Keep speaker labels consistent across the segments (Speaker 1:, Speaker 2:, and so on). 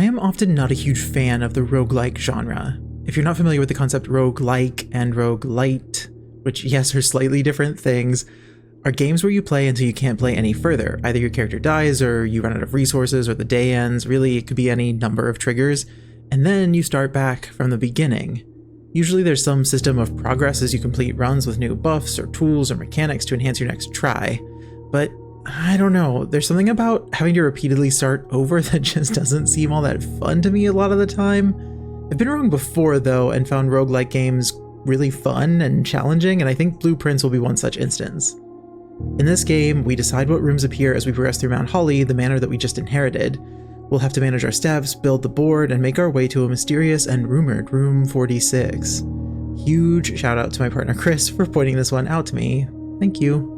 Speaker 1: I am often not a huge fan of the roguelike genre. If you're not familiar with the concept roguelike and roguelite, which yes are slightly different things, are games where you play until you can't play any further. Either your character dies, or you run out of resources, or the day ends. Really, it could be any number of triggers, and then you start back from the beginning. Usually there's some system of progress as you complete runs with new buffs or tools or mechanics to enhance your next try. But I don't know, there's something about having to repeatedly start over that just doesn't seem all that fun to me a lot of the time. I've been wrong before though, and found roguelike games really fun and challenging, and I think Blueprints will be one such instance. In this game, we decide what rooms appear as we progress through Mount Holly, the manor that we just inherited. We'll have to manage our steps, build the board, and make our way to a mysterious and rumored Room 46. Huge shout out to my partner Chris for pointing this one out to me. Thank you.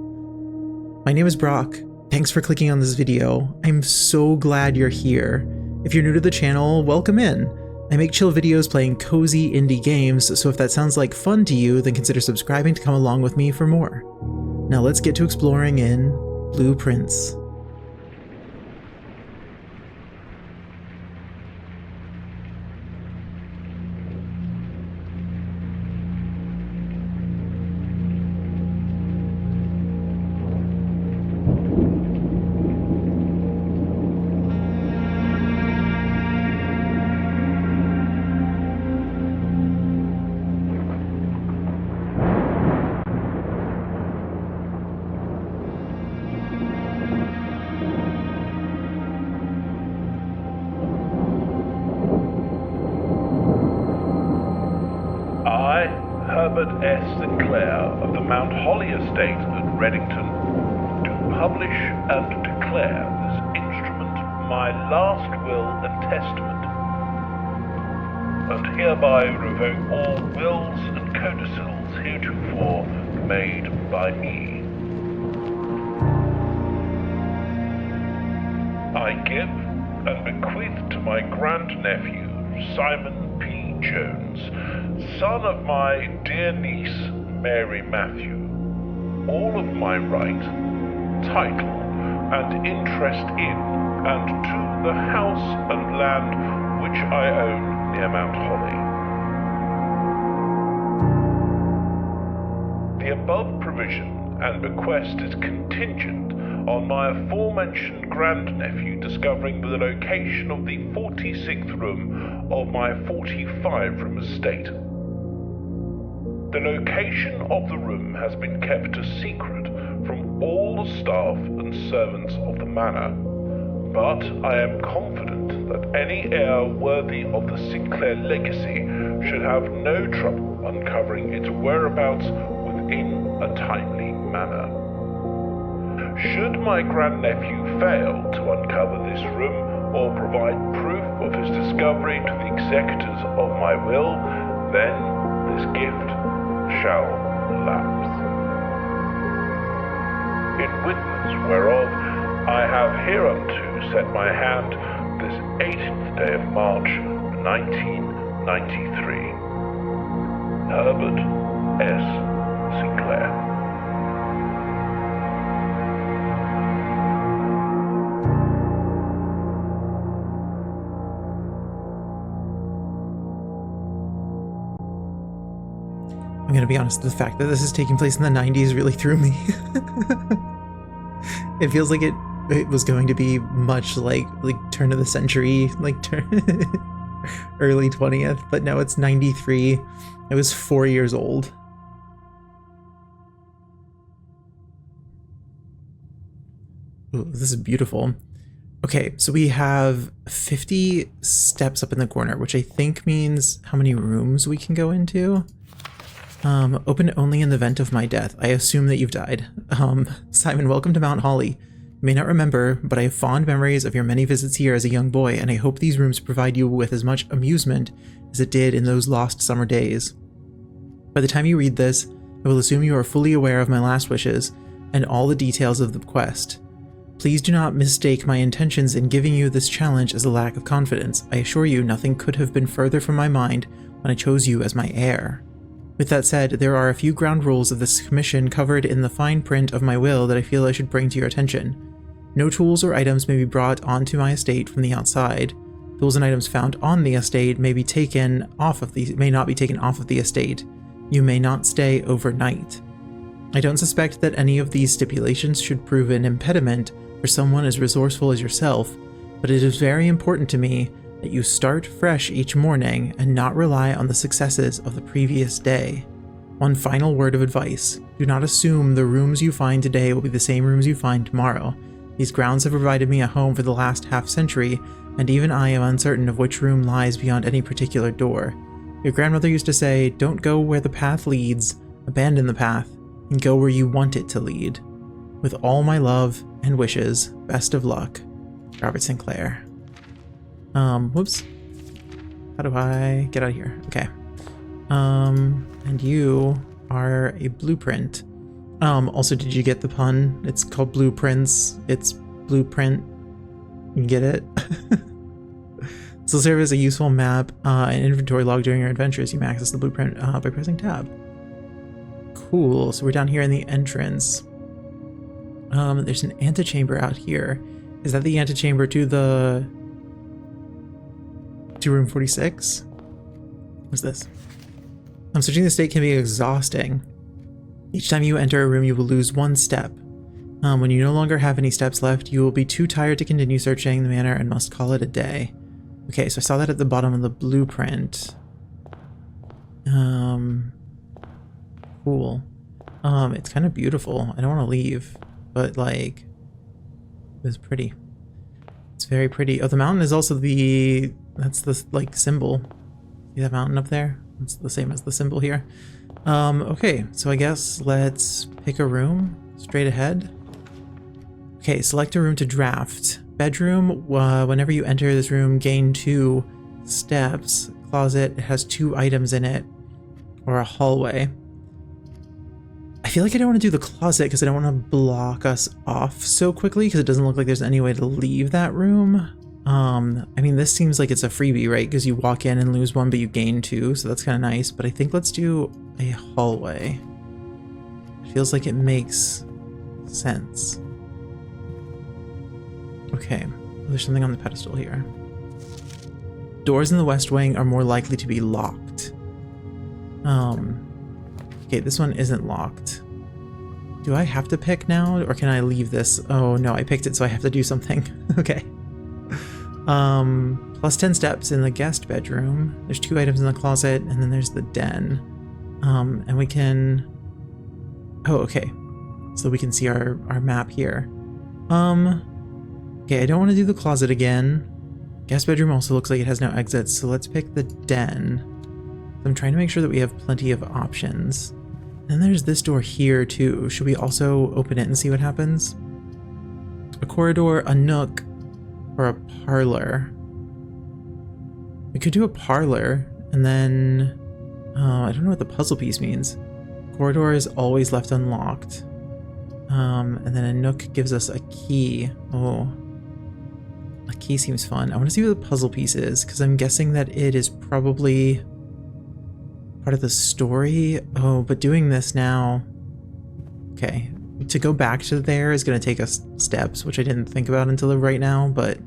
Speaker 1: My name is Brock. Thanks for clicking on this video. I'm so glad you're here. If you're new to the channel, welcome in. I make chill videos playing cozy indie games, so if that sounds like fun to you, then consider subscribing to come along with me for more. Now let's get to exploring in Blueprints.
Speaker 2: S. Sinclair of the Mount Holly Estate at Reddington do publish and declare this instrument my last will and testament, and hereby revoke all wills and codicils heretofore made by me. I give and bequeath to my grandnephew, Simon P. Jones, son of my dear niece, Mary Matthew, all of my right, title, and interest in and to the house and land which I own near Mount Holly. The above provision and bequest is contingent on my aforementioned grandnephew discovering the location of the 46th room of my 45-room estate. The location of the room has been kept a secret from all the staff and servants of the manor, but I am confident that any heir worthy of the Sinclair legacy should have no trouble uncovering its whereabouts within a timely manner. Should my grandnephew fail to uncover this room or provide proof of his discovery to the executors of my will, then this gift shall lapse. In witness whereof I have hereunto set my hand this 18th day of March 1993. Herbert S. Sinclair.
Speaker 1: I'm gonna be honest, the fact that this is taking place in the 90s really threw me. It feels like it was going to be much like turn of the century, like early 20th, but no, it's 93. I was 4 years old. Ooh, this is beautiful. Okay, so we have 50 steps up in the corner, which I think means how many rooms we can go into. Open only in the event of my death. I assume that you've died. Simon, welcome to Mount Holly. You may not remember, but I have fond memories of your many visits here as a young boy, and I hope these rooms provide you with as much amusement as it did in those lost summer days. By the time you read this, I will assume you are fully aware of my last wishes and all the details of the quest. Please do not mistake my intentions in giving you this challenge as a lack of confidence. I assure you nothing could have been further from my mind when I chose you as my heir. With that said, there are a few ground rules of this commission covered in the fine print of my will that I feel I should bring to your attention. No tools or items may be brought onto my estate from the outside. Tools and items found on the estate may not be taken off of the estate. You may not stay overnight. I don't suspect that any of these stipulations should prove an impediment for someone as resourceful as yourself, but it is very important to me that you start fresh each morning and not rely on the successes of the previous day. One final word of advice. Do not assume the rooms you find today will be the same rooms you find tomorrow. These grounds have provided me a home for the last half-century, and even I am uncertain of which room lies beyond any particular door. Your grandmother used to say, don't go where the path leads, abandon the path, and go where you want it to lead. With all my love and wishes, best of luck, Robert Sinclair. Whoops. How do I get out of here? Okay. And you are a blueprint. Also, did you get the pun? It's called blueprints. It's blueprint. You get it? This will serve as a useful map and inventory log during your adventures. You may access the blueprint by pressing tab. Cool. So we're down here in the entrance. There's an antechamber out here. Is that the antechamber to room 46? What's this? Searching the estate can be exhausting. Each time you enter a room, you will lose one step. When you no longer have any steps left, you will be too tired to continue searching the manor and must call it a day. Okay, so I saw that at the bottom of the blueprint. Cool. It's kind of beautiful. I don't want to leave, but like, it's pretty. It's very pretty. Oh, the mountain is also that's the like symbol. See that mountain up there? It's the same as the symbol here. Okay, so I guess let's pick a room straight ahead. Okay, select a room to draft. Bedroom, whenever you enter this room, gain 2 steps. Closet, it has 2 items in it. Or a hallway. I feel like I don't want to do the closet because I don't want to block us off so quickly because it doesn't look like there's any way to leave that room. I mean, this seems like it's a freebie, right? Because you walk in and lose 1, but you gain 2, so that's kind of nice. But I think let's do a hallway. It feels like it makes sense. Okay, there's something on the pedestal here. Doors in the west wing are more likely to be locked. Okay, this one isn't locked. Do I have to pick now, or can I leave this? Oh no, I picked it, so I have to do something. Okay. Plus 10 steps in the guest bedroom. There's 2 items in the closet, and then there's the den. And we can... Oh, okay. So we can see our map here. Okay, I don't want to do the closet again. Guest bedroom also looks like it has no exits, so let's pick the den. I'm trying to make sure that we have plenty of options. And there's this door here too. Should we also open it and see what happens? A corridor, a nook, or a parlor. We could do a parlor, and then... I don't know what the puzzle piece means. Corridor is always left unlocked. And then a nook gives us a key. Oh. A key seems fun. I want to see what the puzzle piece is, because I'm guessing that it is probably part of the story. Oh, but doing this now... Okay. To go back to there is going to take us steps, which I didn't think about until right now, but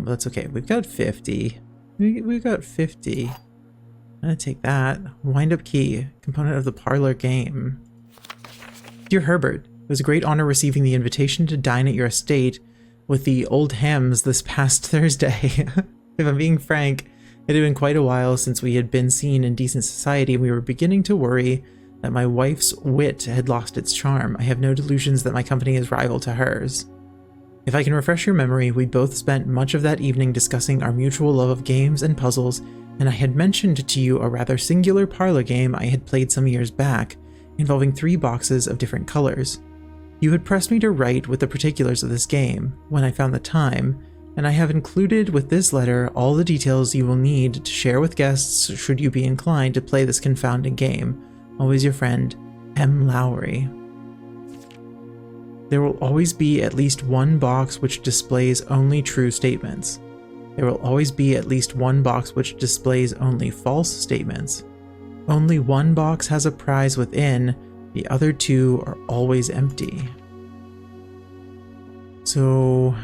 Speaker 1: that's okay. We've got 50. We've got 50. I'm going to take that. Wind up key. Component of the parlor game. Dear Herbert, it was a great honor receiving the invitation to dine at your estate with the old hams this past Thursday. If I'm being frank, it had been quite a while since we had been seen in decent society, and we were beginning to worry that my wife's wit had lost its charm. I have no delusions that my company is rival to hers. If I can refresh your memory, we both spent much of that evening discussing our mutual love of games and puzzles, and I had mentioned to you a rather singular parlor game I had played some years back, involving 3 boxes of different colors. You had pressed me to write with the particulars of this game when I found the time, and I have included with this letter all the details you will need to share with guests should you be inclined to play this confounding game. Always your friend, M. Lowry. There will always be at least 1 box which displays only true statements. There will always be at least 1 box which displays only false statements. Only 1 box has a prize within, the other 2 are always empty. So,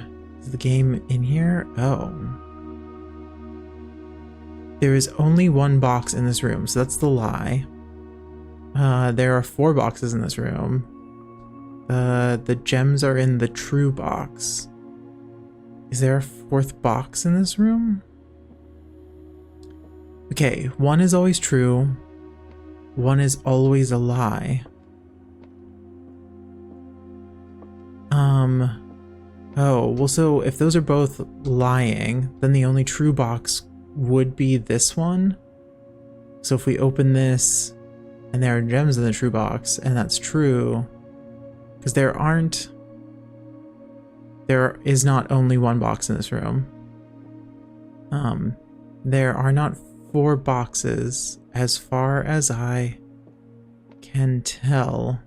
Speaker 1: is the game in here? Oh. There is only one box in this room, so that's the lie. There are 4 boxes in this room. The gems are in the true box. Is there a 4th box in this room? Okay, 1 is always true. 1 is always a lie. Oh, well, so if those are both lying, then the only true box would be this one. So if we open this and there are gems in the true box, and that's true, because there is not only 1 box in this room. There are not 4 boxes as far as I can tell,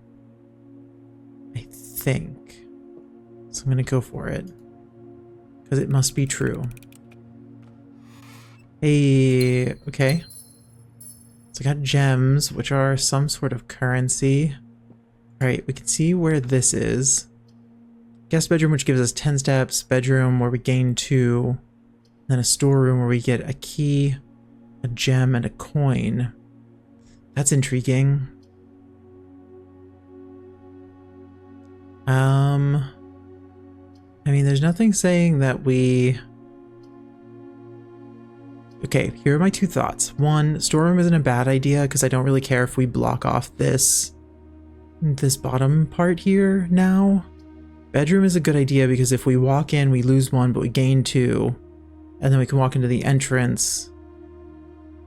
Speaker 1: I think. So I'm gonna go for it, because it must be true. Hey, okay. So I got gems, which are some sort of currency. Alright, we can see where this is. Guest bedroom, which gives us 10 steps. Bedroom, where we gain 2. Then a storeroom, where we get a key, a gem, and a coin. That's intriguing. I mean, there's nothing saying that we... Okay, here are my 2 thoughts. 1, storeroom isn't a bad idea because I don't really care if we block off this bottom part here now. Bedroom is a good idea because if we walk in, we lose 1, but we gain 2, and then we can walk into the entrance.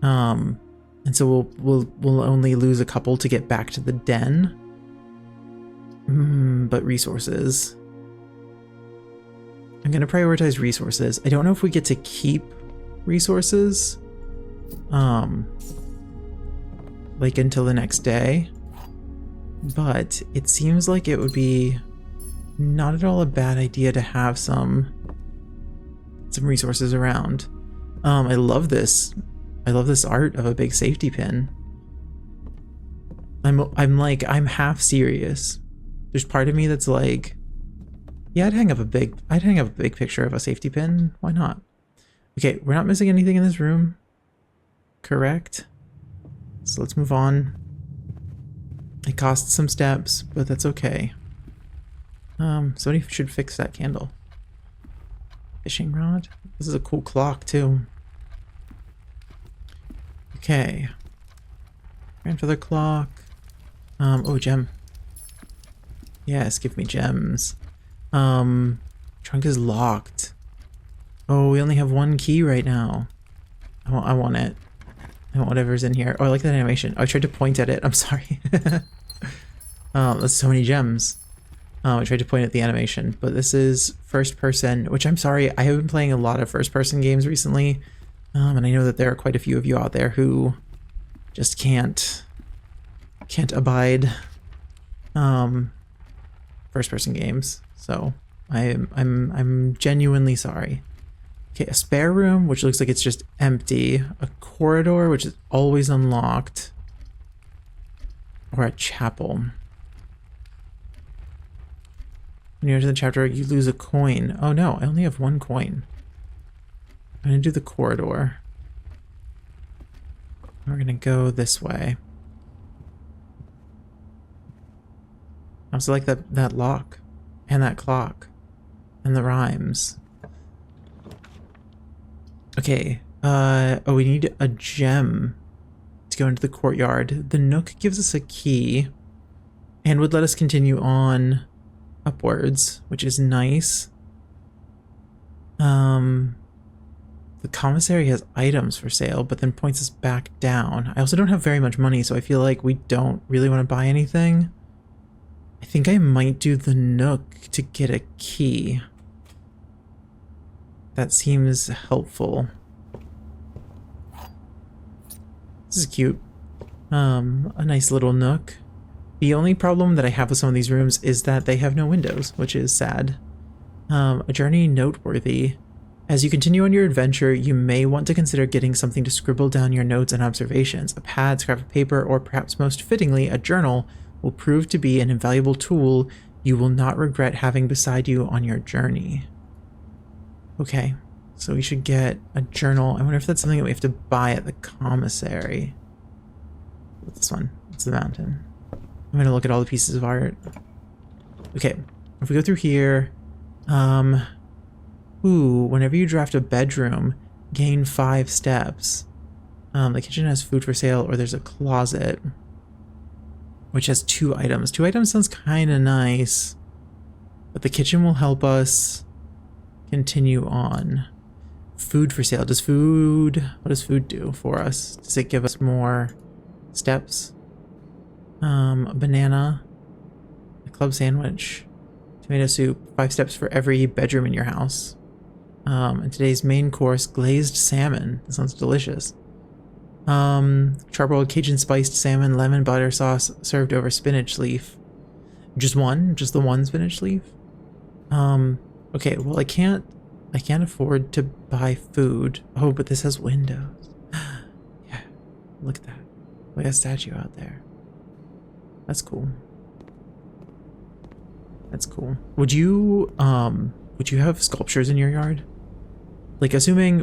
Speaker 1: And so we'll only lose a couple to get back to the den. But resources. I'm gonna prioritize resources. I don't know if we get to keep resources like until the next day, but it seems like it would be not at all a bad idea to have some resources around. I love this art of a big safety pin. I'm half serious. There's part of me that's like, yeah, I'd hang up a big picture of a safety pin. Why not? Okay, we're not missing anything in this room. Correct. So let's move on. It costs some steps, but that's okay. Somebody should fix that candle. Fishing rod. This is a cool clock too. Okay. Grandfather clock. Oh, gem. Yes, give me gems. Trunk is locked. Oh, we only have 1 key right now. I want it. I want whatever's in here. Oh, I like that animation. Oh, I tried to point at it. I'm sorry. That's so many gems. I tried to point at the animation, but this is first person, which I'm sorry. I have been playing a lot of first person games recently. And I know that there are quite a few of you out there who just can't abide first person games. So I'm genuinely sorry. Okay, a spare room, which looks like it's just empty. A corridor, which is always unlocked. Or a chapel. When you enter the chapter, you lose a coin. Oh no, I only have 1 coin. I'm gonna do the corridor. We're gonna go this way. I also like that lock. And that clock. And the rhymes. Okay, oh, we need a gem to go into the courtyard. The nook gives us a key and would let us continue on upwards, which is nice. The commissary has items for sale, but then points us back down. I also don't have very much money, so I feel like we don't really want to buy anything. I think I might do the nook to get a key. That seems helpful. This is cute. A nice little nook. The only problem that I have with some of these rooms is that they have no windows, which is sad. A journey noteworthy. As you continue on your adventure, you may want to consider getting something to scribble down your notes and observations. A pad, scrap of paper, or perhaps most fittingly, a journal will prove to be an invaluable tool you will not regret having beside you on your journey. Okay, So we should get a journal. I wonder if that's something that we have to buy at the commissary. What's this one? What's the mountain? I'm gonna look at all the pieces of art. Okay, if we go through here, ooh, whenever you draft a bedroom, gain 5 steps. The kitchen has food for sale, or there's a closet, which has 2 items. 2 items sounds kind of nice, but the kitchen will help us continue on. Food for sale. What does food do for us? Does it give us more steps? A banana, a club sandwich, tomato soup, 5 steps for every bedroom in your house. And today's main course, glazed salmon. That sounds delicious. Charbroiled Cajun spiced salmon, lemon butter sauce served over spinach leaf. Just the one spinach leaf. Okay, well I can't afford to buy food. Oh, but this has windows. Yeah, look at that. Look at that statue out there. That's cool. That's cool. Would you have sculptures in your yard? Like,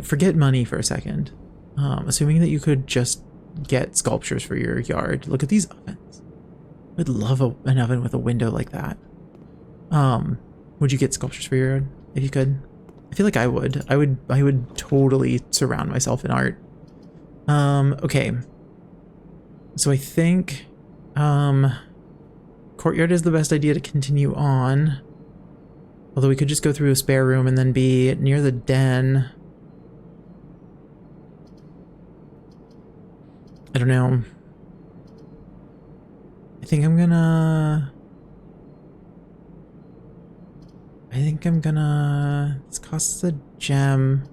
Speaker 1: forget money for a second. Assuming that you could just get sculptures for your yard. Look at these ovens. I'd love an oven with a window like that. Would you get sculptures for your yard if you could? I feel like I would. I would totally surround myself in art. Okay. So I think courtyard is the best idea to continue on. Although we could just go through a spare room and then be near the den. I don't know. I think I'm gonna... This costs a gem.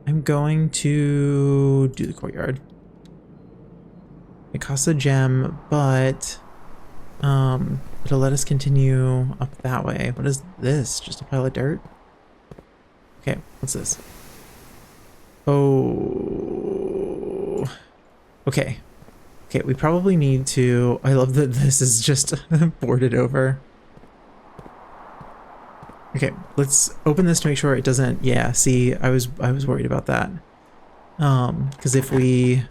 Speaker 1: I'm going to do the courtyard. It costs a gem, but it'll let us continue up that way. What is this? Just a pile of dirt? Okay, what's this? Oh. Okay. Okay, we probably need to... I love that this is just boarded over. Okay, let's open this to make sure it doesn't... Yeah, see, I was worried about that. Because if we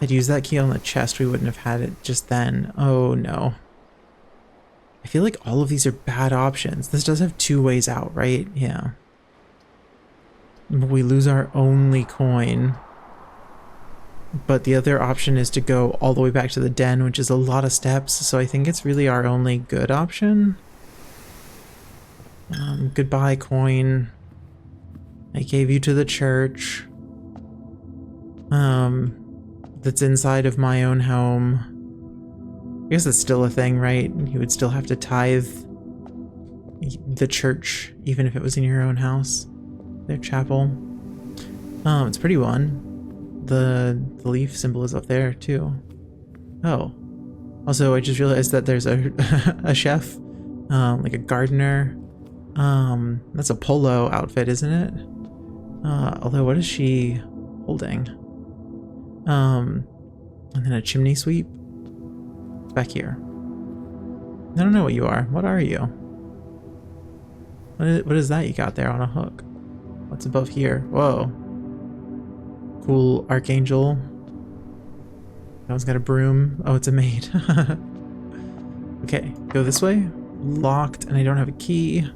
Speaker 1: had used that key on the chest, we wouldn't have had it just then. Oh, no. I feel like all of these are bad options. This does have 2 ways out, right? Yeah. We lose our only coin. But the other option is to go all the way back to the den, which is a lot of steps. So I think it's really our only good option. Goodbye, coin. I gave you to the church. That's inside of my own home. I guess that's still a thing, right? You would still have to tithe the church, even if it was in your own house. Their chapel. It's a pretty one. The leaf symbol is up there, too. Oh. Also, I just realized that there's a chef, like a gardener. That's a polo outfit, isn't it? Although, what is she holding? And then a chimney sweep. It's back here. I don't know what you are. What are you? What is that you got there on a hook? What's above here? Whoa. Cool archangel. That one's got a broom. Oh, it's a maid. Okay, go this way. Locked, and I don't have a key.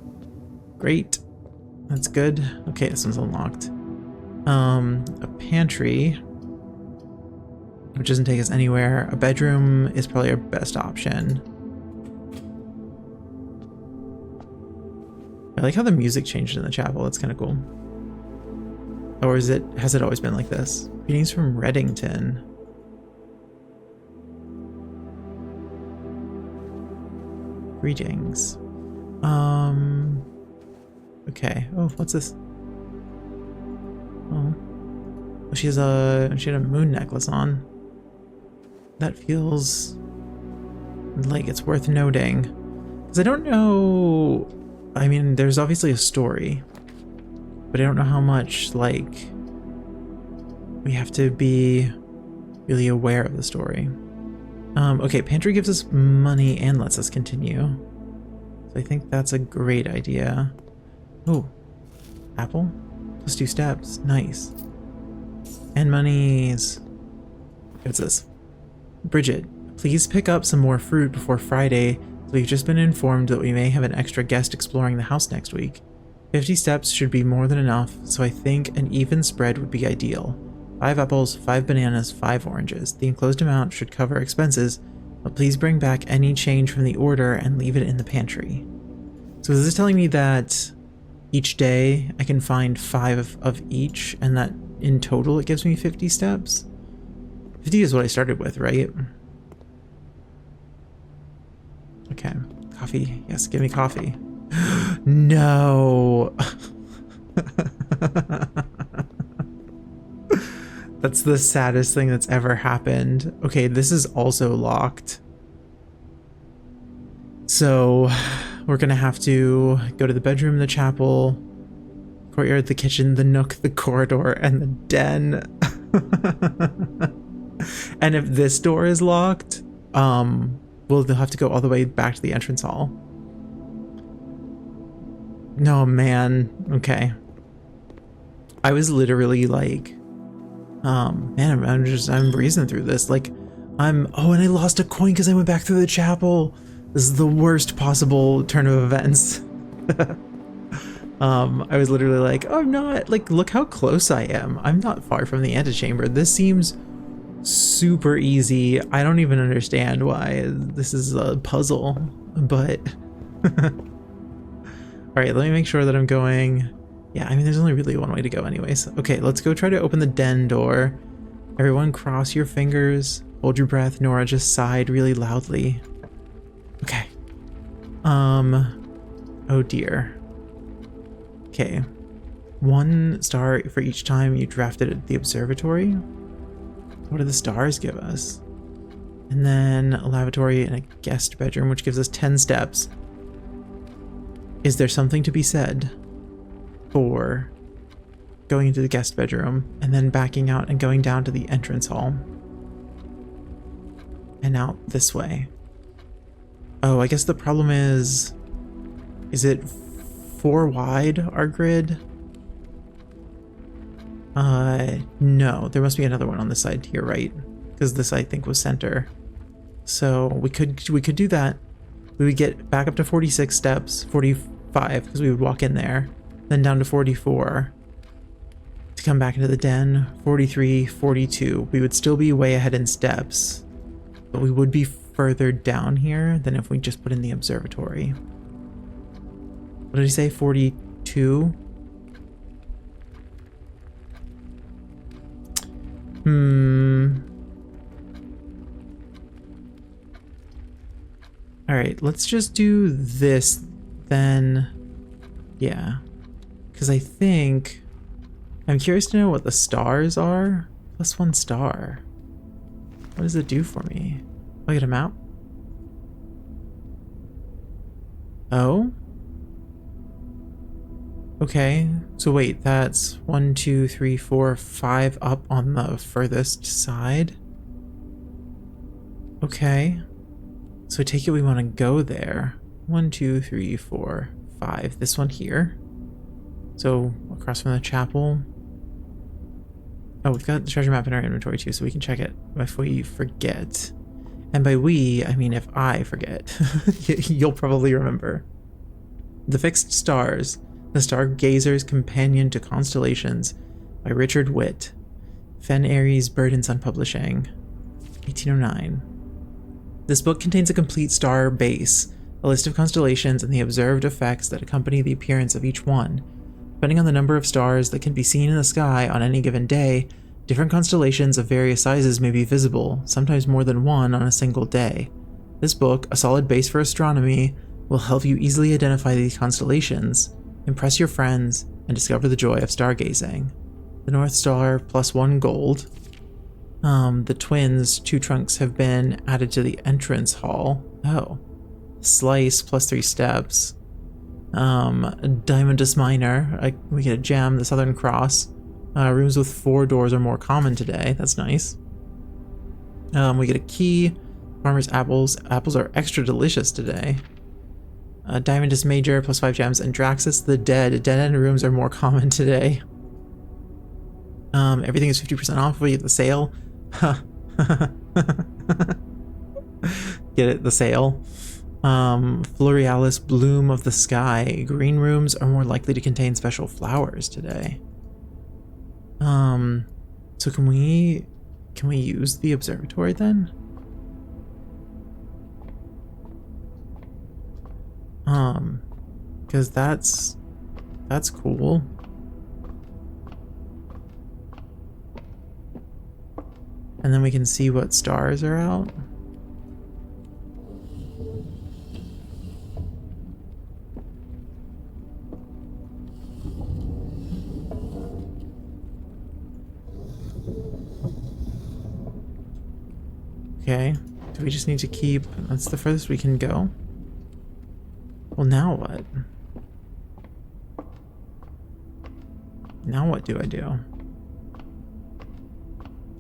Speaker 1: Great. That's good. Okay, this one's unlocked. A pantry, which doesn't take us anywhere. A bedroom is probably our best option. I like how the music changed in the chapel. That's kind of cool. Or has it always been like this? Greetings from Reddington. Greetings. Okay. Oh, what's this? Oh. She had a moon necklace on. That feels like it's worth noting. Because I don't know... I mean, there's obviously a story. But I don't know how much, like... we have to be really aware of the story. Okay, pantry gives us money and lets us continue. So I think that's a great idea. Oh, Apple? Plus 2 steps. Nice. And monies. What's this? Bridget, please pick up some more fruit before Friday. We've just been informed that we may have an extra guest exploring the house next week. 50 steps should be more than enough, so I think an even spread would be ideal. 5 apples, 5 bananas, 5 oranges. The enclosed amount should cover expenses, but please bring back any change from the order and leave it in the pantry. So this is telling me that each day I can find 5 of each, and that in total it gives me 50 steps? 50 is what I started with, right? Okay. Coffee. Yes, give me coffee. No. That's the saddest thing that's ever happened. Okay, this is also locked. So we're gonna have to go to the bedroom, the chapel, courtyard, the kitchen, the nook, the corridor, and the den. And if this door is locked, we'll have to go all the way back to the entrance hall. No, man. Okay. I was literally like, man, I'm breezing through this. Like, oh, and I lost a coin because I went back through the chapel. This is the worst possible turn of events. I was literally like, oh, I'm not, like, look how close I am. I'm not far from the antechamber. This seems super easy. I don't even understand why this is a puzzle, but all right, let me make sure that I'm going. Yeah, I mean, there's only really one way to go anyways. Okay, let's go try to open the den door. Everyone cross your fingers, hold your breath. Nora just sighed really loudly. Okay. Oh dear. Okay. 1 star for each time you drafted at the observatory. What do the stars give us? And then a lavatory and a guest bedroom, which gives us 10 steps. Is there something to be said for going into the guest bedroom and then backing out and going down to the entrance hall? And out this way. Oh, I guess the problem is it 4 wide, our grid? No, there must be another one on this side here, right? Because this, I think, was center. So we could do that. We would get back up to 46 steps, 45, because we would walk in there, then down to 44 to come back into the den, 43, 42. We would still be way ahead in steps, but we would be further down here than if we just put in the observatory. What did he say? 42? All right, let's just do this then. Yeah, because I think I'm curious to know what the stars are. Plus 1 star. What does it do for me? I get a map. Oh. Okay, so wait, that's 1, 2, 3, 4, 5 up on the furthest side. Okay, so I take it we want to go there. 1, 2, 3, 4, 5. This one here. So across from the chapel. Oh, we've got the treasure map in our inventory too, so we can check it if we forget. And by we, I mean if I forget. You'll probably remember. The Fixed Stars. The Stargazer's Companion to Constellations by Richard Witt. Fen Aries, Bird and Sun Publishing. 1809. This book contains a complete star base, a list of constellations and the observed effects that accompany the appearance of each one. Depending on the number of stars that can be seen in the sky on any given day, different constellations of various sizes may be visible, sometimes more than one on a single day. This book, a solid base for astronomy, will help you easily identify these constellations, impress your friends, and discover the joy of stargazing. The North Star plus 1 gold. The twins, 2 trunks have been added to the entrance hall. Oh. Slice plus 3 steps. Diamondus Minor. We get a gem, the Southern Cross. Rooms with 4 doors are more common today. That's nice. We get a key. Farmer's apples. Apples are extra delicious today. Diamondus Major, plus 5 gems, and Draxus the Dead. Dead-end rooms are more common today. Everything is 50% off. We get the sale. Get it? The sale. Florealis, Bloom of the Sky. Green rooms are more likely to contain special flowers today. So can we use the observatory then? Because that's cool. And then we can see what stars are out. Okay, do we just need to keep, that's the furthest we can go? Well, now what? Now what do I do?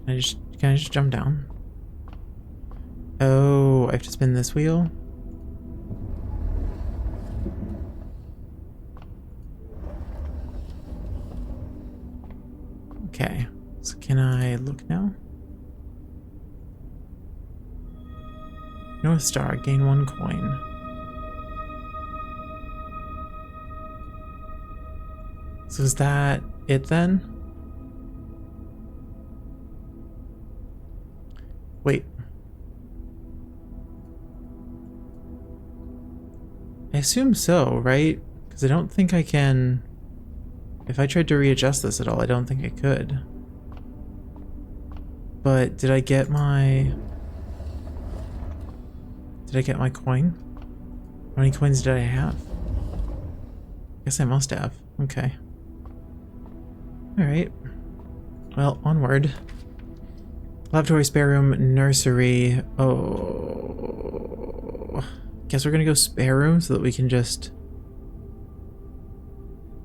Speaker 1: Can I just jump down? Oh, I have to spin this wheel? Okay, so can I look now? North Star, gain 1 coin. So is that it then? Wait. I assume so, right? Because I don't think I can... If I tried to readjust this at all, I don't think I could. But did I get my... Did I get my coin? How many coins did I have? I guess I must have. Okay. Alright. Well, onward. Laboratory, spare room, nursery. Oh. Guess we're gonna go spare room so that we can just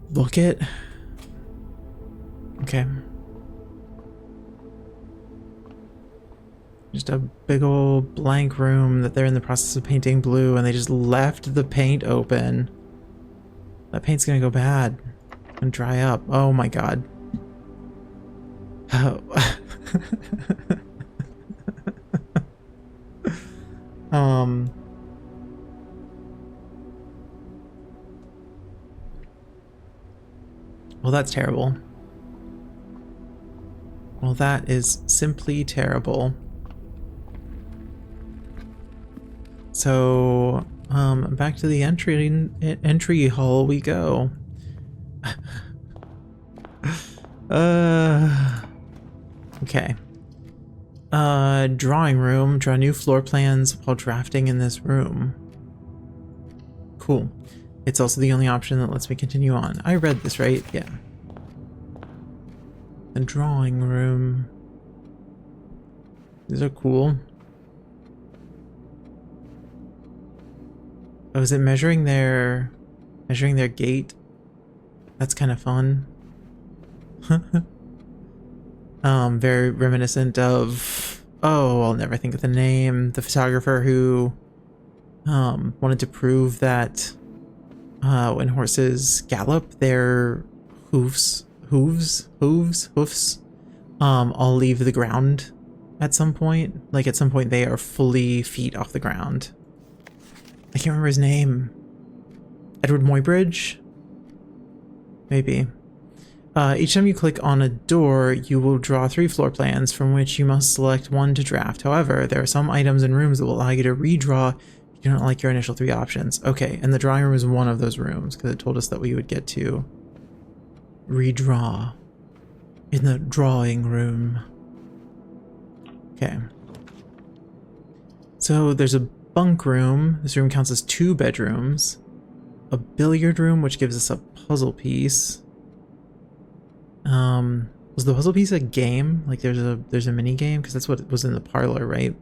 Speaker 1: look it. Okay. Just a big old blank room that they're in the process of painting blue and they just left the paint open. That paint's gonna go bad and dry up. Oh my god. Oh. Well, that's terrible. Well, that is simply terrible. So, back to the entry hall we go. Okay. Drawing room. Draw new floor plans while drafting in this room. Cool. It's also the only option that lets me continue on. I read this, right? Yeah. The drawing room. These are cool. Oh, is it measuring their gait? That's kind of fun. Very reminiscent of, oh, I'll never think of the name, the photographer who wanted to prove that when horses gallop, their hoofs all leave the ground at some point. Like at some point they are fully feet off the ground. I can't remember his name. Edward Muybridge? Maybe. Each time you click on a door, you will draw 3 floor plans from which you must select one to draft. However, there are some items and rooms that will allow you to redraw if you don't like your initial 3 options. Okay, and the drawing room is one of those rooms because it told us that we would get to redraw in the drawing room. Okay. So there's a bunk room. This room counts as 2 bedrooms. A billiard room, which gives us a puzzle piece. Was the puzzle piece a game? Like there's a mini game? Because that's what was in the parlor, right?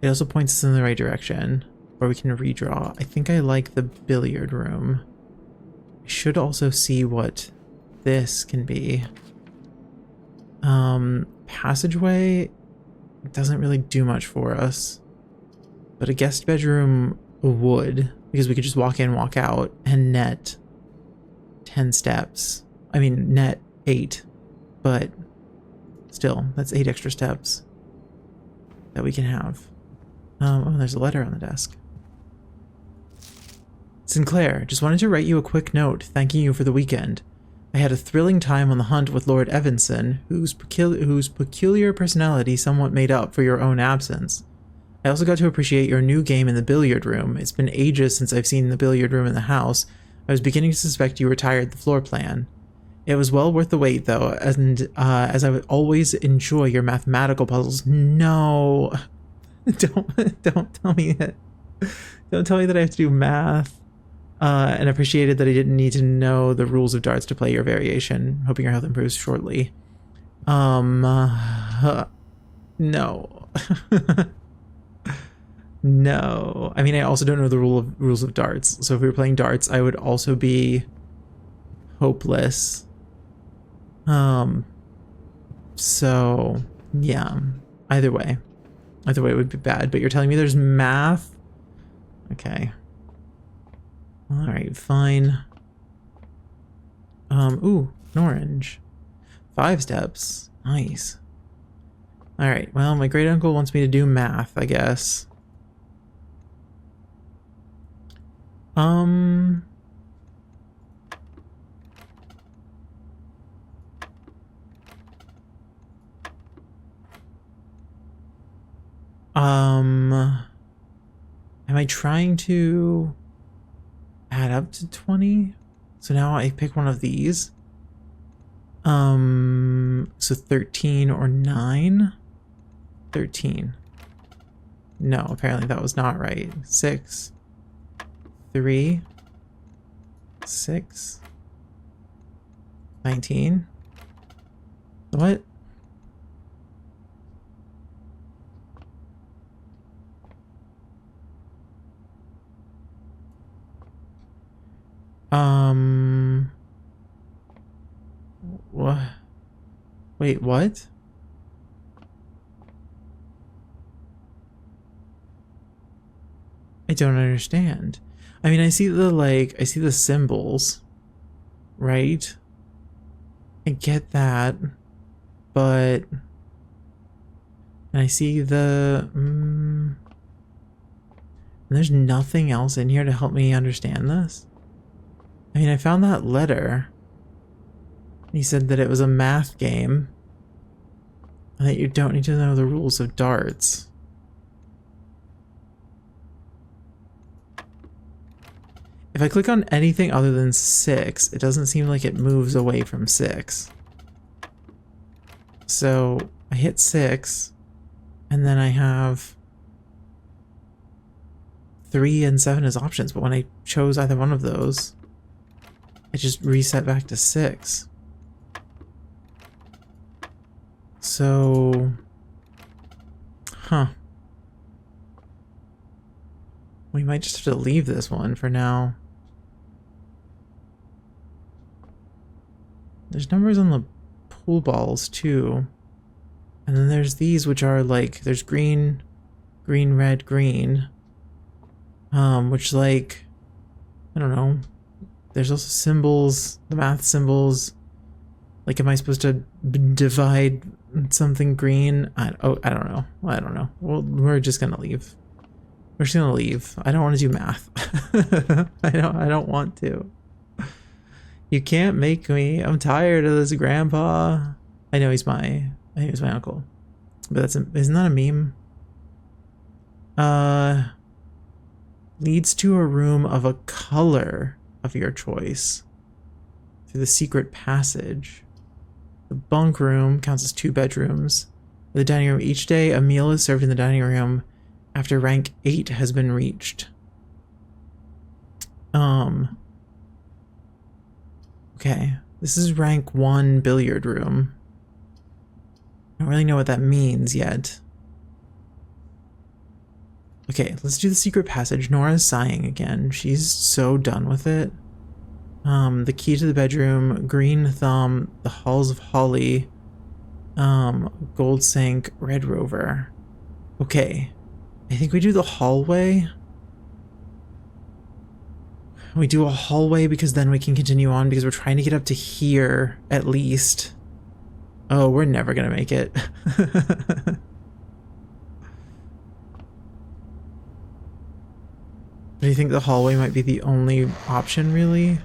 Speaker 1: It also points us in the right direction, where we can redraw. I think I like the billiard room. I should also see what this can be. Passageway doesn't really do much for us, but a guest bedroom would. because we could just walk in, walk out, and net 10 steps. I mean, net 8, but still, that's 8 extra steps that we can have. Oh, there's a letter on the desk. Sinclair, just wanted to write you a quick note thanking you for the weekend. I had a thrilling time on the hunt with Lord Evanson, whose peculiar personality somewhat made up for your own absence. I also got to appreciate your new game in the billiard room. It's been ages since I've seen the billiard room in the house. I was beginning to suspect you retired the floor plan. It was well worth the wait, though, and as I would always enjoy your mathematical puzzles. No, don't tell me that. Don't tell me that I have to do math. And appreciated that I didn't need to know the rules of darts to play your variation. Hoping your health improves shortly. No. No. I mean, I also don't know the rules of darts. So if we were playing darts, I would also be hopeless. So yeah. Either way it would be bad. But you're telling me there's math? Okay. All right, fine. Ooh, an orange. 5 steps. Nice. All right, well, my great uncle wants me to do math, I guess. Am I trying to add up to 20? So now I pick one of these. So 13 or 9? 13. No, apparently that was not right. 6, 3, 6, 19. What? What? Wait, what? I don't understand. I mean, I see the symbols, right? I get that, but, and I see and there's nothing else in here to help me understand this. I mean, I found that letter. He said that it was a math game, and that you don't need to know the rules of darts. If I click on anything other than 6, it doesn't seem like it moves away from 6. So I hit 6, and then I have 3 and 7 as options, but when I chose either one of those, I just reset back to 6. So, huh. We might just have to leave this one for now. There's numbers on the pool balls too. And then there's these, which are like, there's green, green, red, green. Which like, I don't know. There's also symbols, the math symbols. Like, am I supposed to divide something green? I don't know. I don't know. Well, we're just gonna leave. We're just gonna leave. I don't want to do math. I don't want to. You can't make me. I'm tired of this grandpa. I know he's my uncle. But isn't that a meme? Leads to a room of a color of your choice through the secret passage. The bunk room counts as 2 bedrooms. The dining room each day, a meal is served in the dining room after rank 8 has been reached. Okay, this is rank 1 billiard room. I don't really know what that means yet. Okay, let's do the secret passage. Nora's sighing again. She's so done with it. The key to the bedroom, green thumb, the halls of holly, gold sink, red rover. Okay, I think we do the hallway. We do a hallway because then we can continue on because we're trying to get up to here at least. Oh, we're never gonna make it. Do you think the hallway might be the only option, really?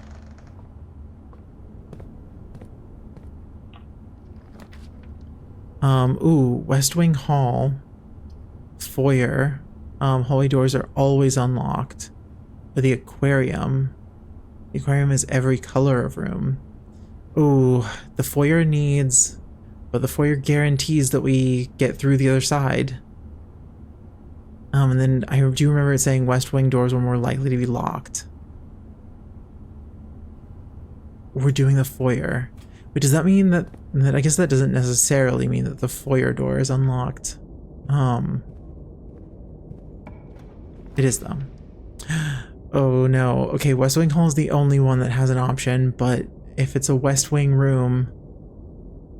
Speaker 1: Ooh, West Wing Hall. Foyer. Hallway doors are always unlocked. But the aquarium. The aquarium is every color of room. Ooh, the foyer needs... But the foyer guarantees that we get through the other side. And then I do remember it saying West Wing doors were more likely to be locked. We're doing the foyer. But does that mean that I guess that doesn't necessarily mean that the foyer door is unlocked. It is though. Oh no. Okay, West Wing Hall is the only one that has an option, but if it's a West Wing room,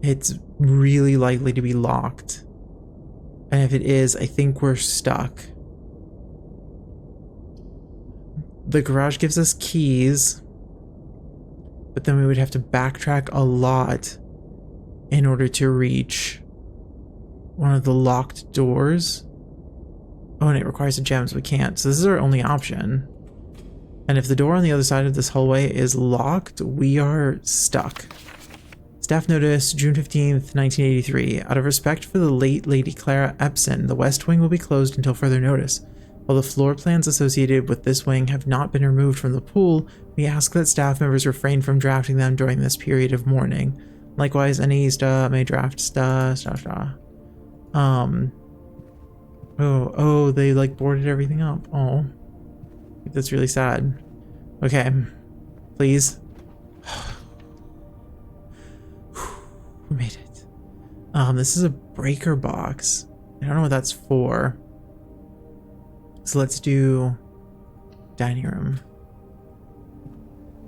Speaker 1: it's really likely to be locked. And if it is, I think we're stuck. The garage gives us keys, but then we would have to backtrack a lot in order to reach one of the locked doors. Oh, and it requires a gem, so we can't. So this is our only option. And if the door on the other side of this hallway is locked, we are stuck. Staff notice, June 15th, 1983. Out of respect for the late Lady Clara Epson, the West Wing will be closed until further notice. While the floor plans associated with this wing have not been removed from the pool, we ask that staff members refrain from drafting them during this period of mourning. Likewise, any may draft Oh, they like boarded everything up. Oh, that's really sad. Okay, please. We made it. This is a breaker box. I don't know what that's for. So let's do dining room.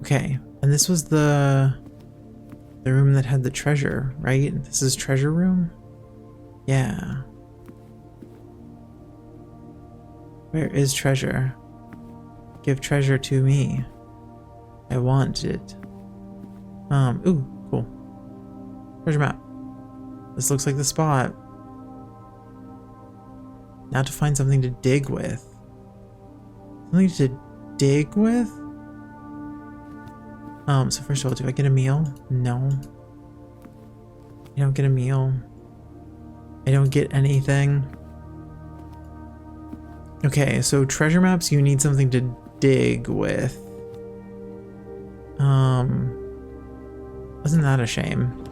Speaker 1: Okay, and this was the room that had the treasure, right? This is treasure room? Yeah. Where is treasure? Give treasure to me. I want it. Ooh, cool. Treasure map. This looks like the spot. Now to find something to dig with. Something to dig with? So first of all, do I get a meal? No. I don't get a meal. I don't get anything. Okay, so treasure maps, you need something to dig with. Wasn't that a shame?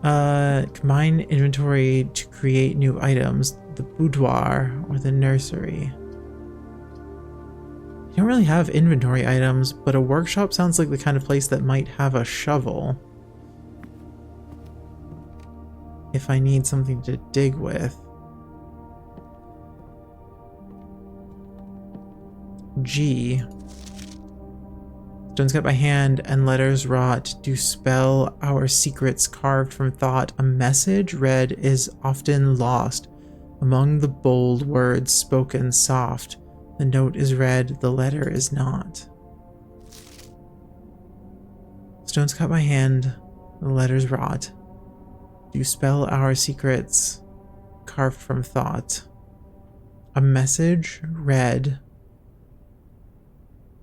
Speaker 1: Combine inventory to create new items. The boudoir or the nursery. You don't really have inventory items, but a workshop sounds like the kind of place that might have a shovel. If I need something to dig with. G. Stones cut by hand and letters wrought do spell our secrets carved from thought. A message read is often lost among the bold words spoken soft. The note is read, the letter is not. Stones cut by hand, the letters wrought do spell our secrets carved from thought. A message read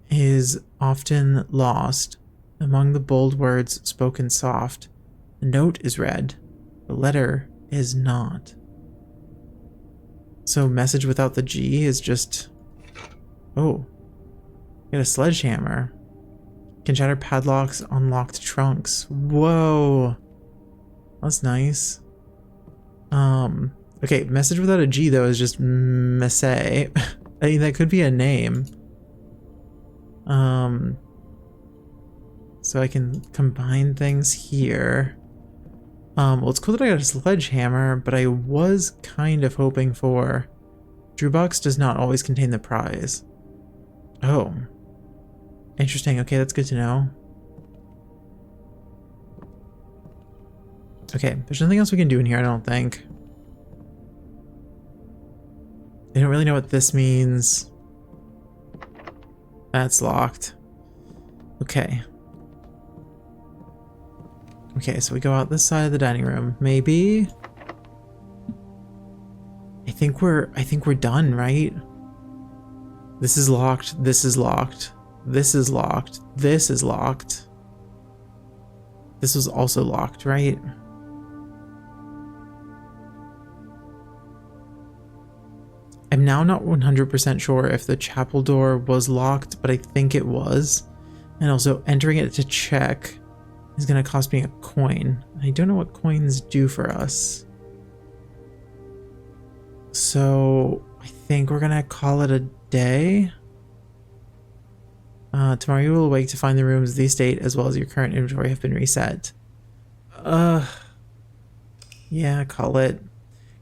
Speaker 1: is often lost among the bold words spoken soft. The note is read, the letter is not. So message without the G is just... Oh. Get a sledgehammer. Can shatter padlocks on locked trunks. Whoa. That's nice. Okay, message without a G though is just messe. I mean, that could be a name. So I can combine things here. Well, it's cool that I got a sledgehammer, but I was kind of hoping for... Drew box does not always contain the prize. Oh. Interesting. Okay, that's good to know. Okay, there's nothing else we can do in here, I don't think. I don't really know what this means. That's locked. Okay. Okay, so we go out this side of the dining room. Maybe. I think we're done, right? This is locked. This is locked. This is locked. This is locked. This was also locked, right? I'm now not 100% sure if the chapel door was locked, but I think it was. And also entering it to check is going to cost me a coin. I don't know what coins do for us. So I think we're going to call it a day. Tomorrow you will awake to find the rooms of the estate as well as your current inventory have been reset. Yeah, call it.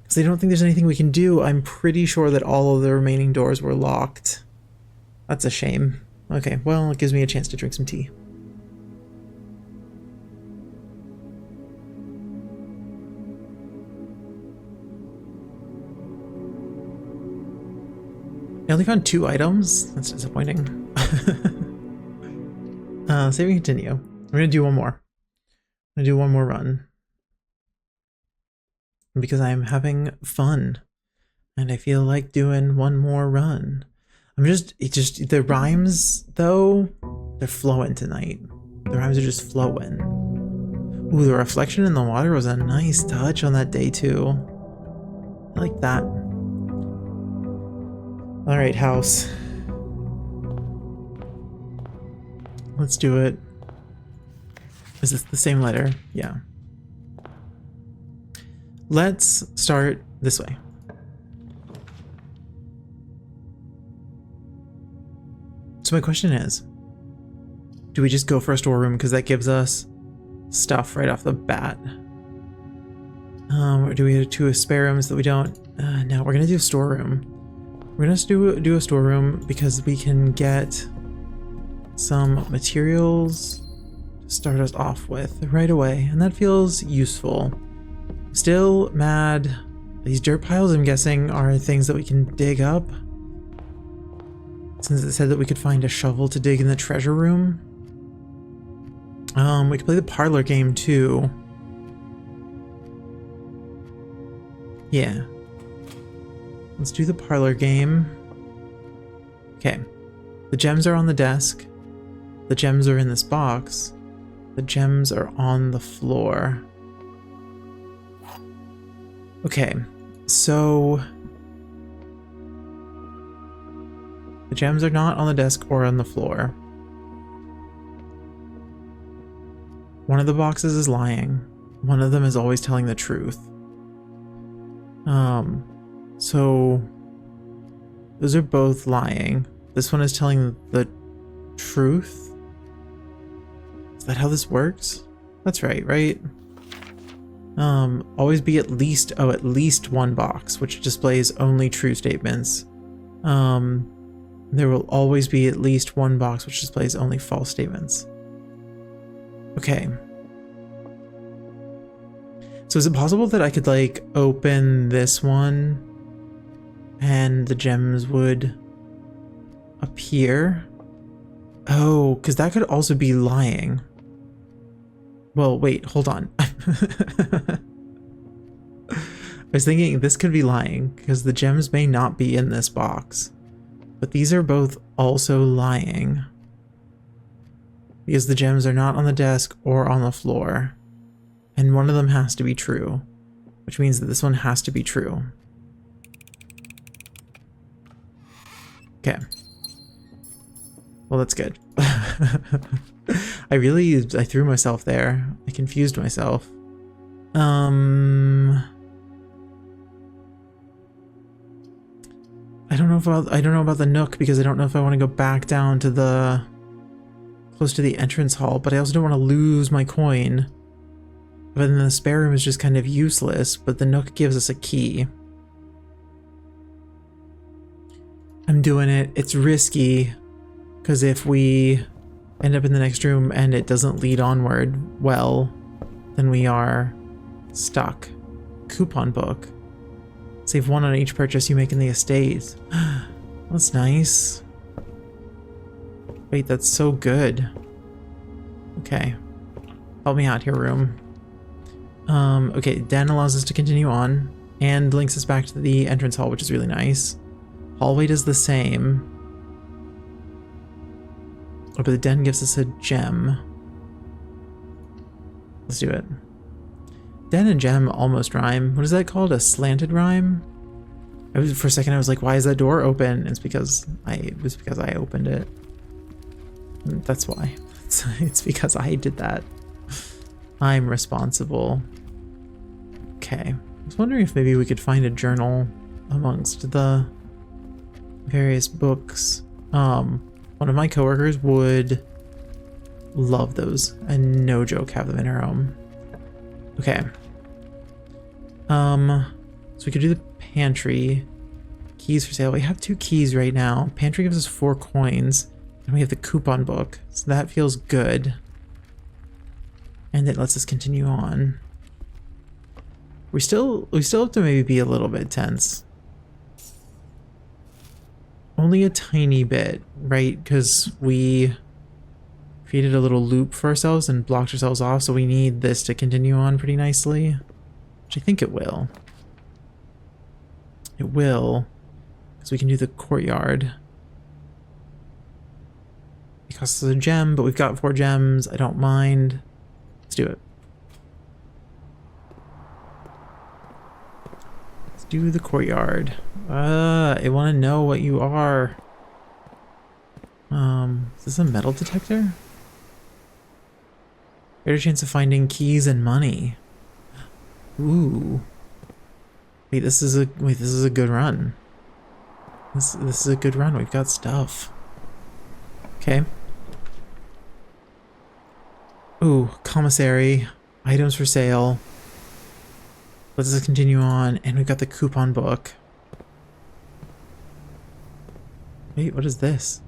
Speaker 1: Because I don't think there's anything we can do. I'm pretty sure that all of the remaining doors were locked. That's a shame. Okay, well, it gives me a chance to drink some tea. I only found 2 items. That's disappointing. Save and continue. I'm gonna do one more. I'm gonna do one more run. Because I'm having fun. And I feel like doing one more run. The rhymes, though, they're flowing tonight. The rhymes are just flowing. Ooh, the reflection in the water was a nice touch on that day, too. I like that. Alright, house. Let's do it. Is this the same letter? Yeah. Let's start this way. So my question is, do we just go for a storeroom because that gives us stuff right off the bat? Or do we have 2 spare rooms that we don't? No, we're gonna do a storeroom. We're gonna do a storeroom because we can get some materials to start us off with right away, and that feels useful. Still mad. These dirt piles, I'm guessing, are things that we can dig up. Since it said that we could find a shovel to dig in the treasure room. We could play the parlor game too. Yeah. Let's do the parlor game. Okay. The gems are on the desk. The gems are in this box. The gems are on the floor. Okay, so the gems are not on the desk or on the floor. One of the boxes is lying. One of them is always telling the truth. So those are both lying. This one is telling the truth. Is that how this works? That's right, right? Always be at least one box, which displays only true statements. There will always be at least one box which displays only false statements. Okay. So is it possible that I could like open this one and the gems would appear? Oh, because that could also be lying. Well, wait, hold on. I was thinking this could be lying because the gems may not be in this box. But these are both also lying. Because the gems are not on the desk or on the floor. And one of them has to be true. Which means that this one has to be true. Okay. Well, that's good. I threw myself there. I confused myself. I don't know about the nook because I don't know if I want to go back down to close to the entrance hall, but I also don't want to lose my coin. But then the spare room is just kind of useless, but the nook gives us a key. I'm doing it. It's risky because if we end up in the next room and it doesn't lead onward well, then we are stuck. Coupon book. Save 1 on each purchase you make in the estate. That's nice. Wait, that's so good. Okay. Help me out here, room. Okay, den allows us to continue on and links us back to the entrance hall, which is really nice. Hallway does the same. Oh, but the den gives us a gem. Let's do it. Den and gem almost rhyme. What is that called? A slanted rhyme? For a second I was like, why is that door open? It was because I opened it. That's why. It's because I did that. I'm responsible. Okay. I was wondering if maybe we could find a journal amongst the various books. One of my coworkers would love those, and no joke, have them in her home. Okay. So we could do the pantry. Keys for sale. We have 2 keys right now. Pantry gives us 4 coins, and we have the coupon book, so that feels good. And it lets us continue on. We still have to maybe be a little bit tense. Only a tiny bit, right? Because we created a little loop for ourselves and blocked ourselves off, so we need this to continue on pretty nicely. Which I think it will. It will. Because we can do the courtyard. It costs us a gem, but we've got 4 gems. I don't mind. Let's do it. Let's do the courtyard. I want to know what you are. Is this a metal detector? Greater chance of finding keys and money. Ooh. Wait, this is a good run. This is a good run. We've got stuff. Okay. Ooh, commissary. Items for sale. Let's just continue on. And we've got the coupon book. Wait, what is this?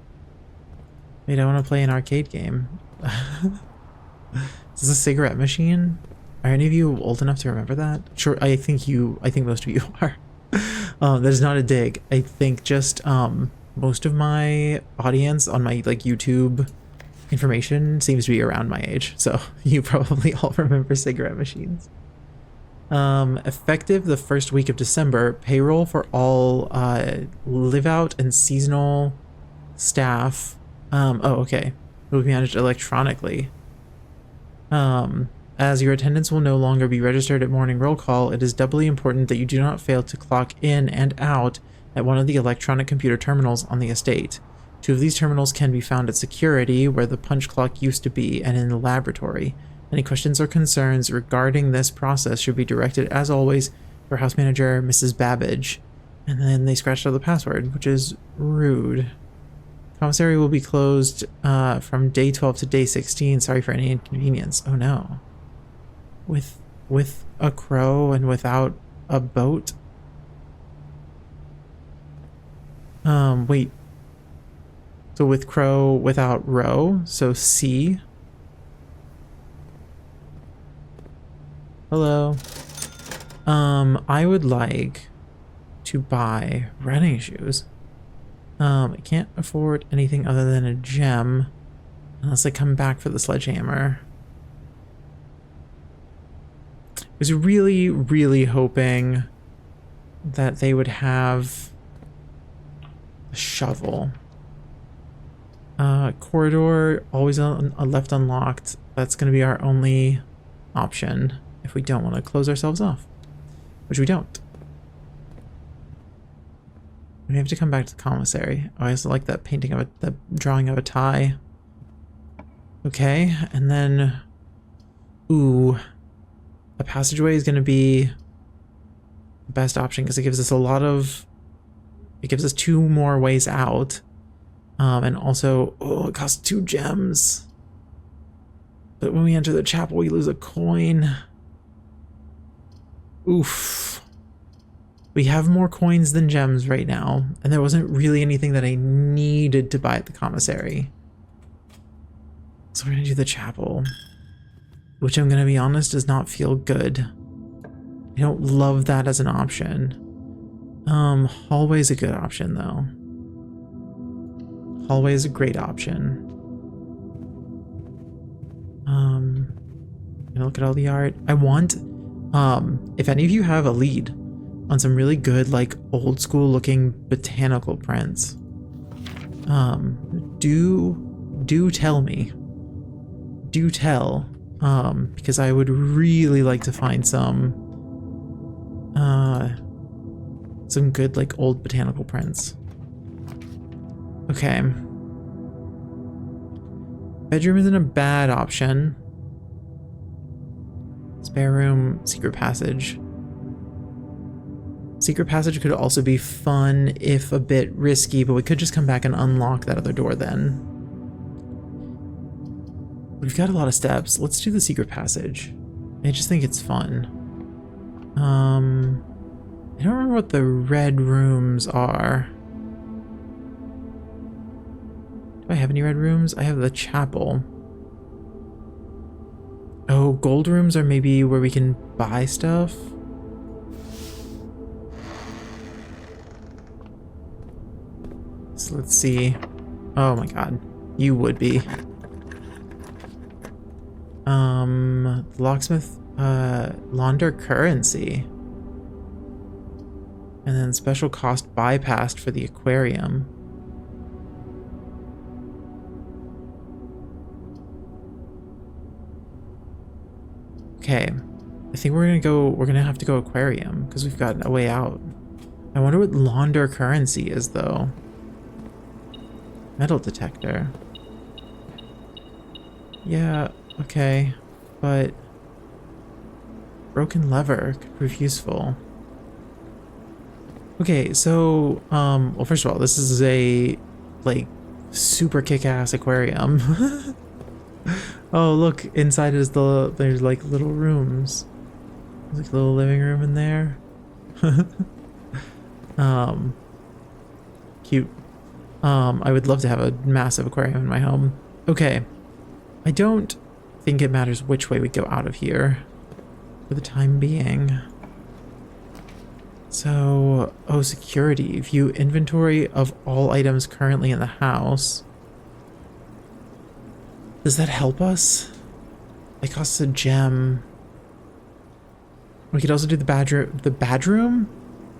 Speaker 1: Wait, I want to play an arcade game. Is this a cigarette machine? Are any of you old enough to remember that? Sure, I think most of you are. That is not a dig. I think just most of my audience on my YouTube information seems to be around my age, so you probably all remember cigarette machines. Effective the first week of December, payroll for all live out and seasonal staff. Oh, okay. It will be managed electronically. As your attendance will no longer be registered at morning roll call, it is doubly important that you do not fail to clock in and out at one of the electronic computer terminals on the estate. 2 of these terminals can be found at security, where the punch clock used to be, and in the laboratory. Any questions or concerns regarding this process should be directed, as always, for house manager Mrs. Babbage. And then they scratched out the password, which is rude. Commissary will be closed from day 12 to day 16. Sorry for any inconvenience. Oh no. With a crow and without a boat? Wait. So with crow without row, so C. Hello. I would like to buy running shoes. I can't afford anything other than a gem unless I come back for the sledgehammer. I was really, really hoping that they would have a shovel. Corridor, always left unlocked. That's going to be our only option if we don't want to close ourselves off, which we don't. We have to come back to the commissary. Oh, I also like that painting of the drawing of a tie. Okay, and then, ooh, a passageway is going to be the best option because it gives us it gives us 2 more ways out. And also, oh, it costs 2 gems. But when we enter the chapel, we lose a coin. Oof. We have more coins than gems right now, and there wasn't really anything that I needed to buy at the commissary. So we're gonna do the chapel, which I'm gonna be honest, does not feel good. I don't love that as an option. Hallway's a good option though. Hallway is a great option. Gonna look at all the art. I want, if any of you have a lead on some really good, like, old school looking botanical prints, do tell me. Do tell, because I would really like to find some good, like, old botanical prints. Okay. Bedroom isn't a bad option. Spare room, secret passage. Secret passage could also be fun if a bit risky, but we could just come back and unlock that other door then. We've got a lot of steps. Let's do the secret passage. I just think it's fun. I don't remember what the red rooms are. Do I have any red rooms? I have the chapel. Oh, gold rooms are maybe where we can buy stuff? So let's see. Oh my god. You would be. Locksmith, launder currency. And then special cost bypassed for the aquarium. Okay. I think we're gonna have to go aquarium because we've got a way out. I wonder what launder currency is though. Metal detector. Yeah, okay. But broken lever could prove useful. Okay, so well, first of all, this is a like super kick-ass aquarium. Oh, look, inside is there's like little rooms. There's like a little living room in there. Cute. I would love to have a massive aquarium in my home. Okay. I don't think it matters which way we go out of here for the time being. So, oh, security. View inventory of all items currently in the house. Does that help us? It costs a gem. We could also do the bedroom. The bedroom?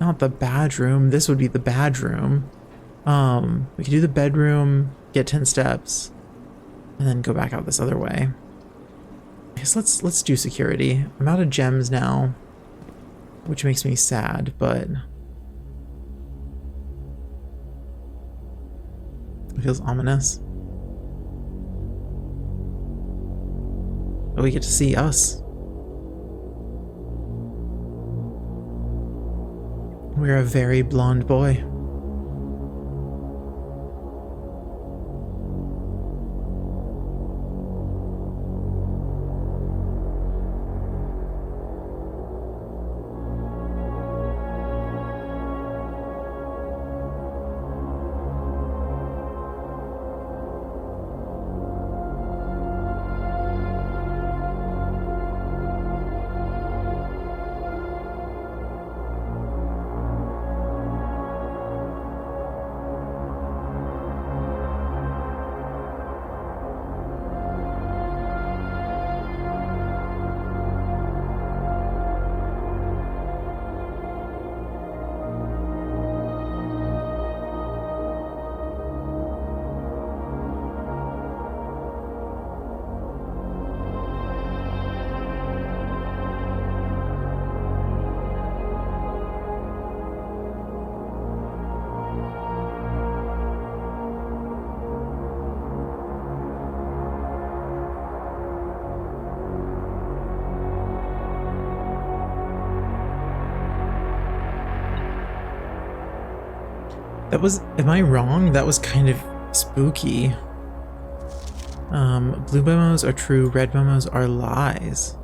Speaker 1: Not the bedroom. This would be the bedroom. We could do the bedroom, get 10 steps, and then go back out this other way. I guess let's do security. I'm out of gems now, which makes me sad, but it feels ominous. Oh, we get to see us. We're a very blonde boy. That was, am I wrong? That was kind of spooky. Blue memos are true, red memos are lies.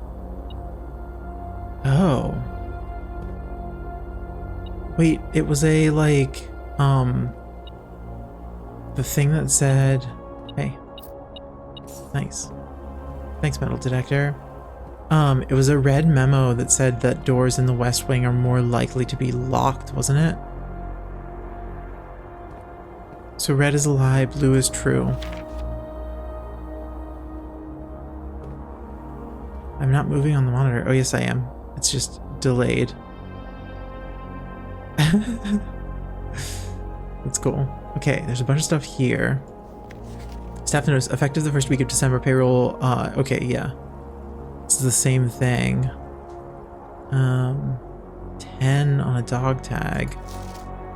Speaker 1: Oh. Wait, it was a, like, the thing that said, hey, nice. Thanks, metal detector. It was a red memo that said that doors in the West Wing are more likely to be locked, wasn't it? So red is a lie, blue is true. I'm not moving on the monitor. Oh, yes, I am. It's just delayed. That's cool. Okay, there's a bunch of stuff here. Staff notice, effective the first week of December, payroll. Okay, yeah. This is the same thing. 10 on a dog tag.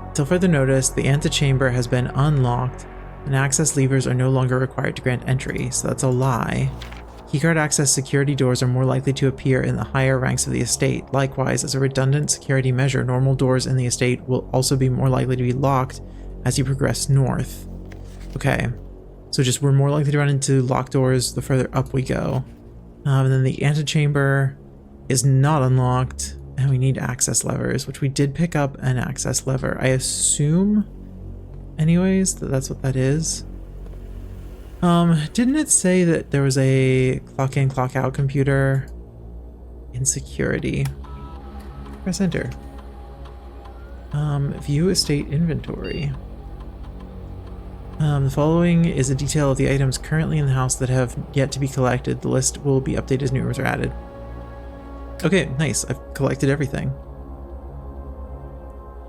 Speaker 1: Until further notice, the antechamber has been unlocked and access levers are no longer required to grant entry, so that's a lie. Keycard access security doors are more likely to appear in the higher ranks of the estate. Likewise, as a redundant security measure, normal doors in the estate will also be more likely to be locked as you progress north. Okay, so just we're more likely to run into locked doors the further up we go. And then the antechamber is not unlocked, and we need access levers, which we did pick up an access lever. I assume, anyways, that that's what that is. Didn't it say that there was a clock in, clock out computer in security? Press enter. View estate inventory. The following is a detail of the items currently in the house that have yet to be collected. The list will be updated as new rooms are added. Okay, nice. I've collected everything.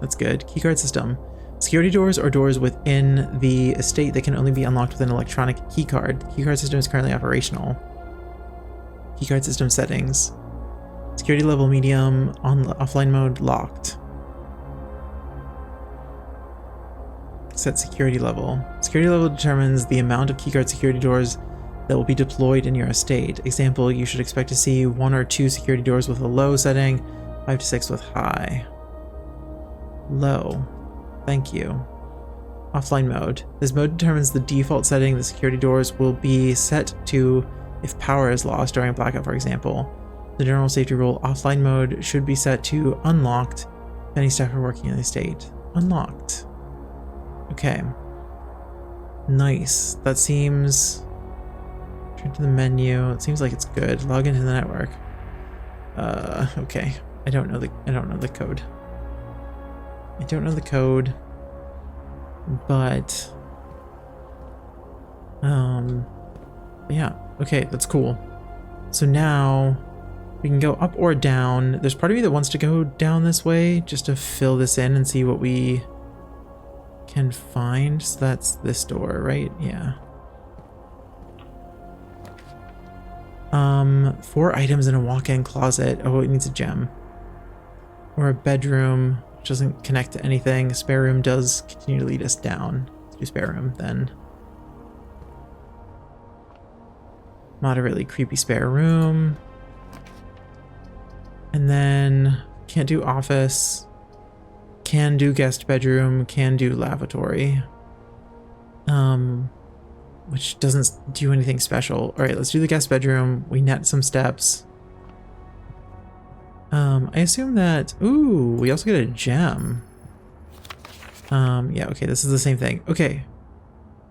Speaker 1: That's good. Keycard system. Security doors or doors within the estate that can only be unlocked with an electronic keycard. The keycard system is currently operational. Keycard system settings. Security level medium, on offline mode locked. Set security level. Security level determines the amount of keycard security doors that will be deployed in your estate. Example, you should expect to see 1 or 2 security doors with a low setting, 5 to 6 with high. Low. Thank you. Offline mode. This mode determines the default setting the security doors will be set to if power is lost during a blackout, for example. The general safety rule offline mode should be set to unlocked if any staff are working in the estate. Unlocked. Okay. Nice. That seems... Turn to the menu. It seems like it's good. Log into the network. Okay. I don't know the code. I don't know the code, but yeah, okay, that's cool. So now we can go up or down. There's part of me that wants to go down this way just to fill this in and see what we can find. So that's this door, right? Yeah. 4 items in a walk-in closet. Oh, it needs a gem. Or a bedroom. Doesn't connect to anything. Spare room does continue to lead us down. Let's do spare room then. Moderately creepy spare room. And then can't do office. Can do guest bedroom. Can do lavatory. Which doesn't do anything special. All right, let's do the guest bedroom. We net some steps. I assume that, ooh, we also get a gem. Yeah, okay, this is the same thing. Okay.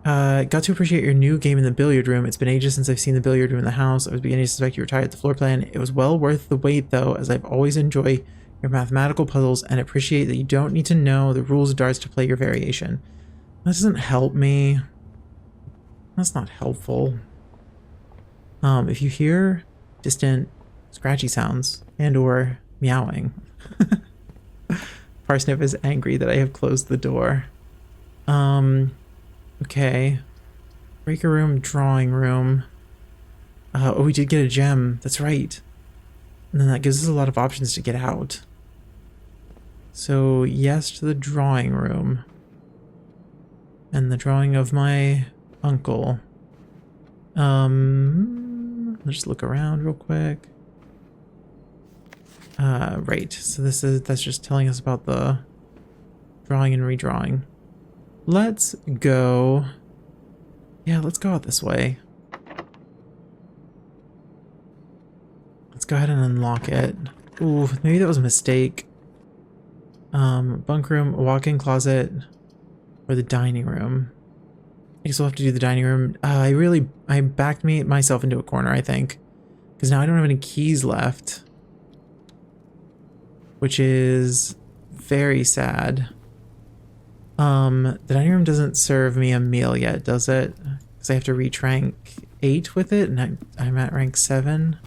Speaker 1: Got to appreciate your new game in the billiard room. It's been ages since I've seen the billiard room in the house. I was beginning to suspect you were tired at the floor plan. It was well worth the wait though, as I've always enjoyed your mathematical puzzles and appreciate that you don't need to know the rules of darts to play your variation. That doesn't help me. That's not helpful. If you hear distant scratchy sounds and or meowing. Parsnip is angry that I have closed the door. Okay. Breaker room, drawing room. Oh, we did get a gem. That's right. And then that gives us a lot of options to get out. So yes to the drawing room. And the drawing of my uncle. Let's just look around real quick. Right, so that's just telling us about the drawing and redrawing. Let's go. Yeah, let's go out this way. Let's go ahead and unlock it. Ooh, maybe that was a mistake. Bunk room, walk-in closet, or the dining room. I guess we'll have to do the dining room. I backed myself into a corner, I think. Because now I don't have any keys left. Which is very sad. The dining room doesn't serve me a meal yet, does it? Because I have to reach rank 8 with it, and I'm at rank 7.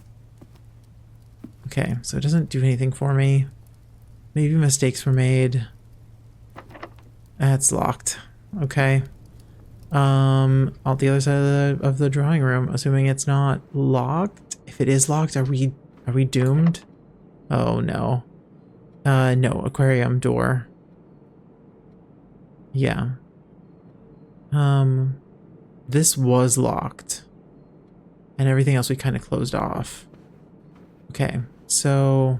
Speaker 1: Okay, so it doesn't do anything for me. Maybe mistakes were made. That's locked. Okay. On the other side of the drawing room, assuming it's not locked. If it is locked, are we doomed? Oh no. No, aquarium door. Yeah. This was locked. And everything else we kind of closed off. Okay, so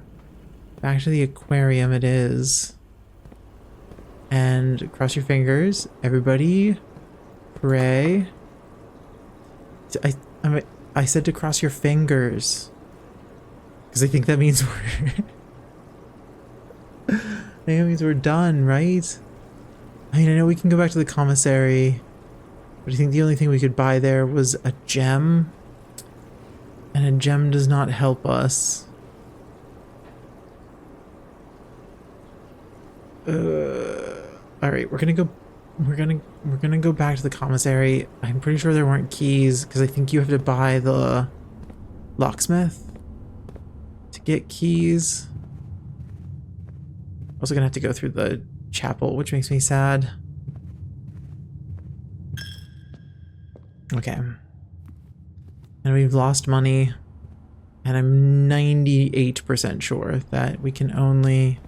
Speaker 1: back to the aquarium it is. And cross your fingers, everybody. Pray. I said to cross your fingers. Because I think that means we're done, right? I mean, I know we can go back to the commissary, but I think the only thing we could buy there was a gem. And a gem does not help us. Alright, we're gonna go back to the commissary. I'm pretty sure there weren't keys, because I think you have to buy the locksmith to get keys. Also gonna have to go through the chapel, which makes me sad. Okay. And we've lost money. And I'm 98% sure that we can only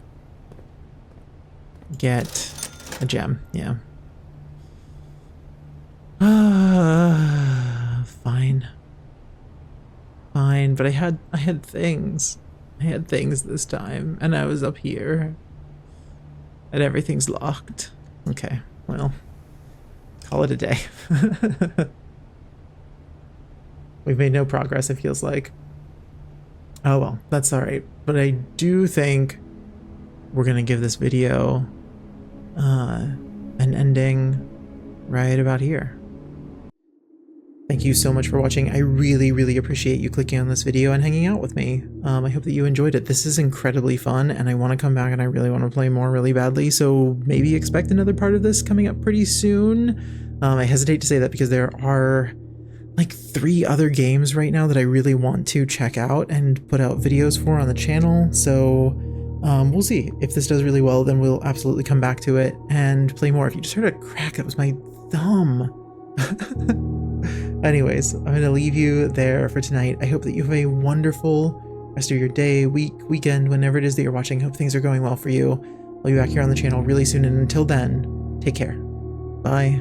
Speaker 1: get a gem. Yeah. Fine. Fine, but I had things. I had things this time, and I was up here. And everything's locked. Okay, well, call it a day. We've made no progress, it feels like. Oh well, that's alright. But I do think we're gonna give this video an ending right about here. Thank you so much for watching. I really appreciate you clicking on this video and hanging out with me. I hope that you enjoyed it. This is incredibly fun, and I want to come back and I really want to play more really badly, so maybe expect another part of this coming up pretty soon. I hesitate to say that because there are like 3 other games right now that I really want to check out and put out videos for on the channel, so we'll see. If this does really well, then we'll absolutely come back to it and play more. If you just heard a crack, that was my thumb. Anyways, I'm going to leave you there for tonight. I hope that you have a wonderful rest of your day, week, weekend, whenever it is that you're watching. Hope things are going well for you. I'll be back here on the channel really soon, and until then, take care. Bye.